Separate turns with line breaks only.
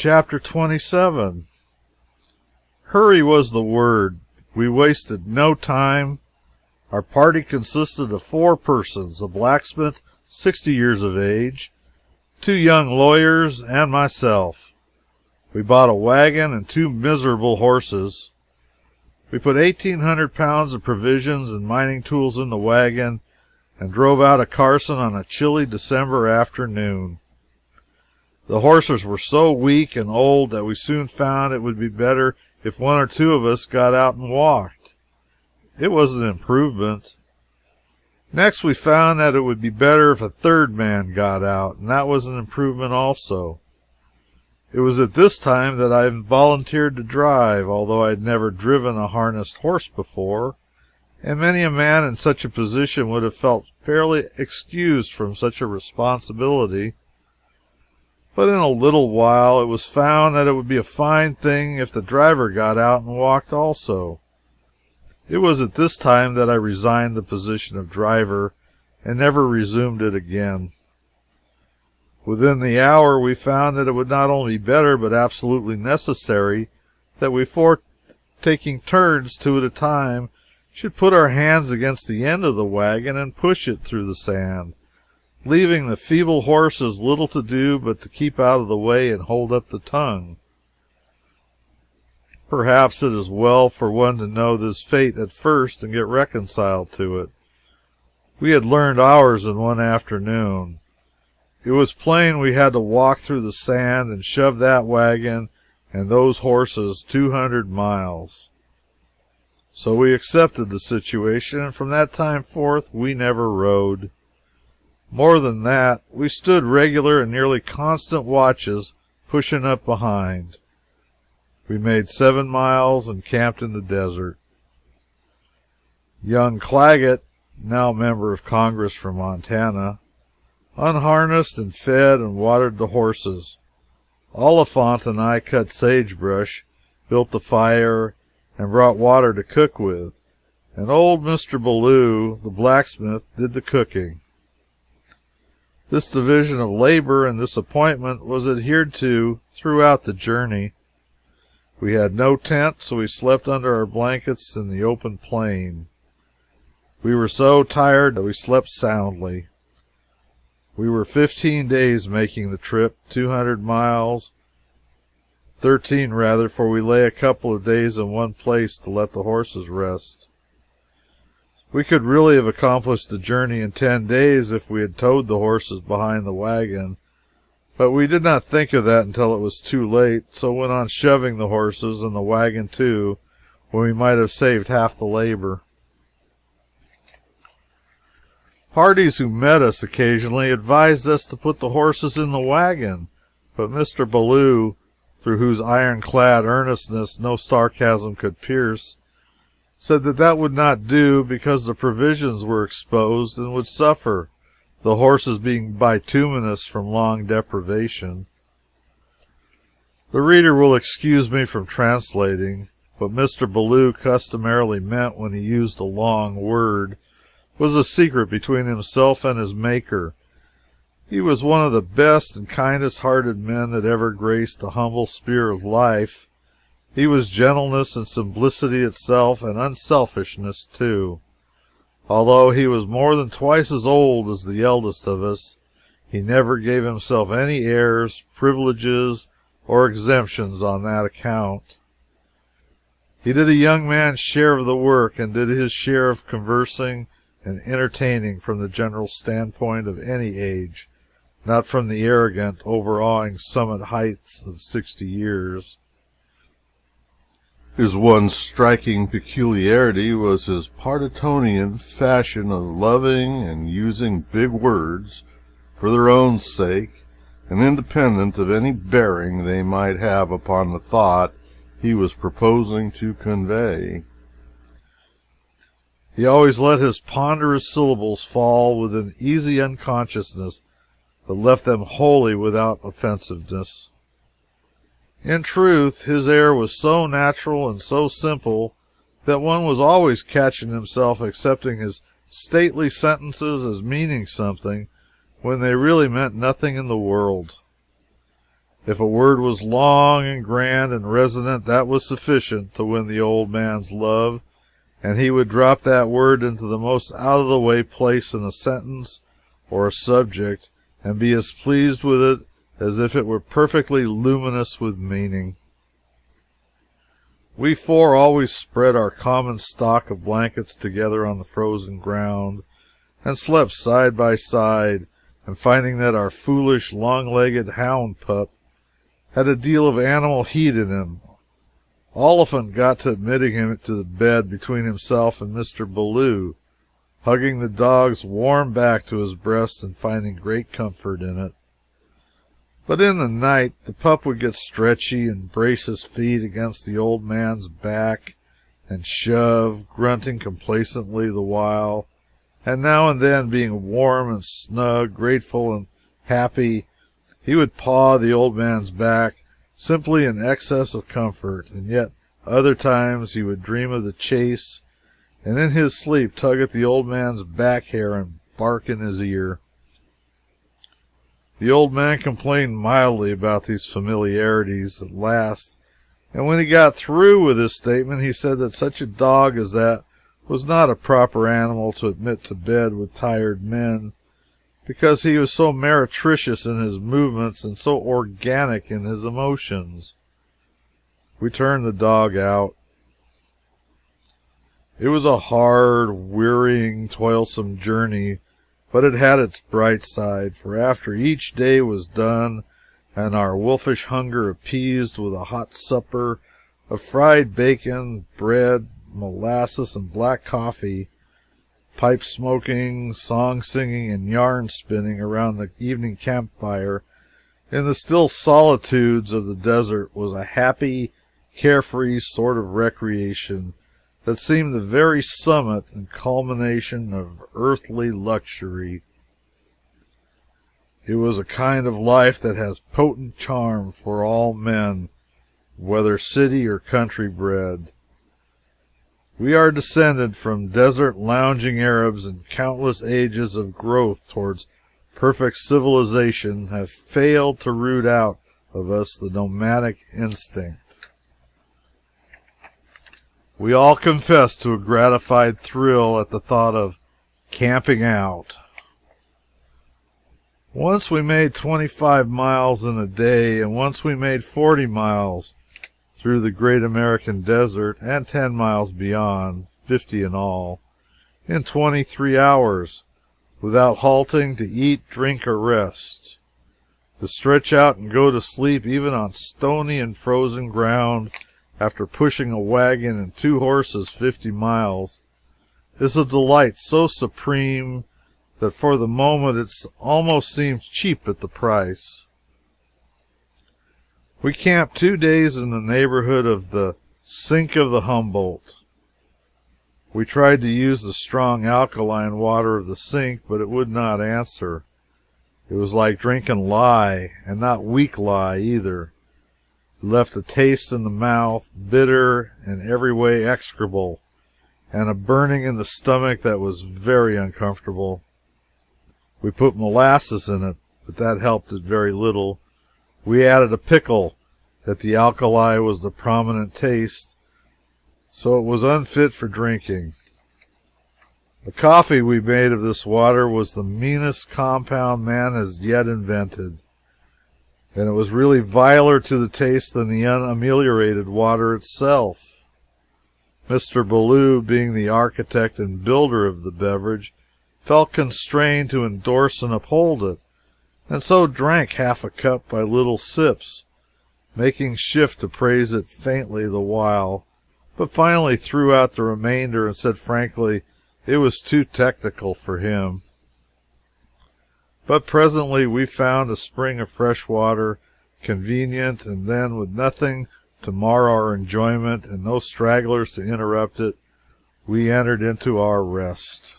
Chapter 27. Hurry was the word. We wasted no time. Our party consisted of 4 persons, a blacksmith 60 years of age, 2 young lawyers, and myself. We bought a wagon and 2 miserable horses. We put 1,800 pounds of provisions and mining tools in the wagon and drove out of Carson on a chilly December afternoon. The horses were so weak and old that we soon found it would be better if 1 or 2 of us got out and walked. It was an improvement. Next, we found that it would be better if a 3rd man got out, and that was an improvement also. It was at this time that I volunteered to drive, although I had never driven a harnessed horse before, and many a man in such a position would have felt fairly excused from such a responsibility. But in a little while it was found that it would be a fine thing if the driver got out and walked also. It was at this time that I resigned the position of driver and never resumed it again. Within the hour we found that it would not only be better but absolutely necessary that we 4, taking turns 2 at a time, should put our hands against the end of the wagon and push it through the sand, leaving the feeble horses little to do but to keep out of the way and hold up the tongue. Perhaps it is well for one to know this fate at first and get reconciled to it. We had learned ours in one afternoon. It was plain we had to walk through the sand and shove that wagon and those horses 200 miles. So we accepted the situation, and from that time forth we never rode. More than that, we stood regular and nearly constant watches, pushing up behind. We made 7 miles and camped in the desert. Young Claggett, now member of Congress from Montana, unharnessed and fed and watered the horses. Oliphant and I cut sagebrush, built the fire, and brought water to cook with, and old Mr. Ballou, the blacksmith, did the cooking. This division of labor and this appointment was adhered to throughout the journey. We had no tent, so we slept under our blankets in the open plain. We were so tired that we slept soundly. We were 15 days making the trip, 200 miles, 13 rather, for we lay a couple of days in one place to let the horses rest. We could really have accomplished the journey in 10 days if we had towed the horses behind the wagon, but we did not think of that until it was too late, so went on shoving the horses and the wagon too, when we might have saved half the labor. Parties who met us occasionally advised us to put the horses in the wagon, but Mr. Ballou, through whose ironclad earnestness no sarcasm could pierce, said that that would not do, because the provisions were exposed and would suffer, the horses being bituminous from long deprivation. The reader will excuse me from translating. What Mr. Ballou customarily meant when he used a long word was a secret between himself and his Maker. He was one of the best and kindest-hearted men that ever graced the humble sphere of life. He was gentleness and simplicity itself, and unselfishness, too. Although he was more than twice as old as the eldest of us, he never gave himself any airs, privileges, or exemptions on that account. He did a young man's share of the work, and did his share of conversing and entertaining from the general standpoint of any age, not from the arrogant, overawing summit heights of 60 years. His one striking peculiarity was his Partingtonian fashion of loving and using big words for their own sake, and independent of any bearing they might have upon the thought he was proposing to convey. He always let his ponderous syllables fall with an easy unconsciousness that left them wholly without offensiveness. In truth, his air was so natural and so simple that one was always catching himself accepting his stately sentences as meaning something when they really meant nothing in the world. If a word was long and grand and resonant, that was sufficient to win the old man's love, and he would drop that word into the most out-of-the-way place in a sentence or a subject, and be as pleased with it as if it were perfectly luminous with meaning. We four always spread our common stock of blankets together on the frozen ground, and slept side by side, and finding that our foolish, long-legged hound pup had a deal of animal heat in him, Oliphant got to admitting him to the bed between himself and Mr. Ballou, hugging the dog's warm back to his breast and finding great comfort in it. But in the night the pup would get stretchy and brace his feet against the old man's back and shove, grunting complacently the while, and now and then being warm and snug, grateful and happy, he would paw the old man's back simply in excess of comfort, and yet other times he would dream of the chase, and in his sleep tug at the old man's back hair and bark in his ear. The old man complained mildly about these familiarities at last, and when he got through with his statement, he said that such a dog as that was not a proper animal to admit to bed with tired men, because he was so meretricious in his movements and so organic in his emotions. We turned the dog out. It was a hard, wearying, toilsome journey, but it had its bright side, for after each day was done and our wolfish hunger appeased with a hot supper of fried bacon, bread, molasses, and black coffee, pipe smoking, song singing, and yarn spinning around the evening campfire in the still solitudes of the desert was a happy, carefree sort of recreation that seemed the very summit and culmination of earthly luxury. It was a kind of life that has potent charm for all men, whether city or country bred. We are descended from desert lounging Arabs, and countless ages of growth towards perfect civilization have failed to root out of us the nomadic instinct. We all confess to a gratified thrill at the thought of camping out. Once we made 25 miles in a day, and once we made 40 miles through the great American desert, and 10 miles beyond, 50 in all, in 23 hours, without halting to eat, drink, or rest. To stretch out and go to sleep even on stony and frozen ground after pushing a wagon and 2 horses 50 miles is a delight so supreme that for the moment it almost seems cheap at the price. We camped 2 days in the neighborhood of the Sink of the Humboldt. We tried to use the strong alkaline water of the sink, but it would not answer. It was like drinking lye, and not weak lye either. It left a taste in the mouth, bitter and every way execrable, and a burning in the stomach that was very uncomfortable. We put molasses in it, but that helped it very little. We added a pickle, that the alkali was the prominent taste, so it was unfit for drinking. The coffee we made of this water was the meanest compound man has yet invented, and it was really viler to the taste than the unameliorated water itself. Mr. Ballou, being the architect and builder of the beverage, felt constrained to endorse and uphold it, and so drank half a cup by little sips, making shift to praise it faintly the while, but finally threw out the remainder and said frankly it was too technical for him. But presently we found a spring of fresh water, convenient, and then, with nothing to mar our enjoyment and no stragglers to interrupt it, we entered into our rest.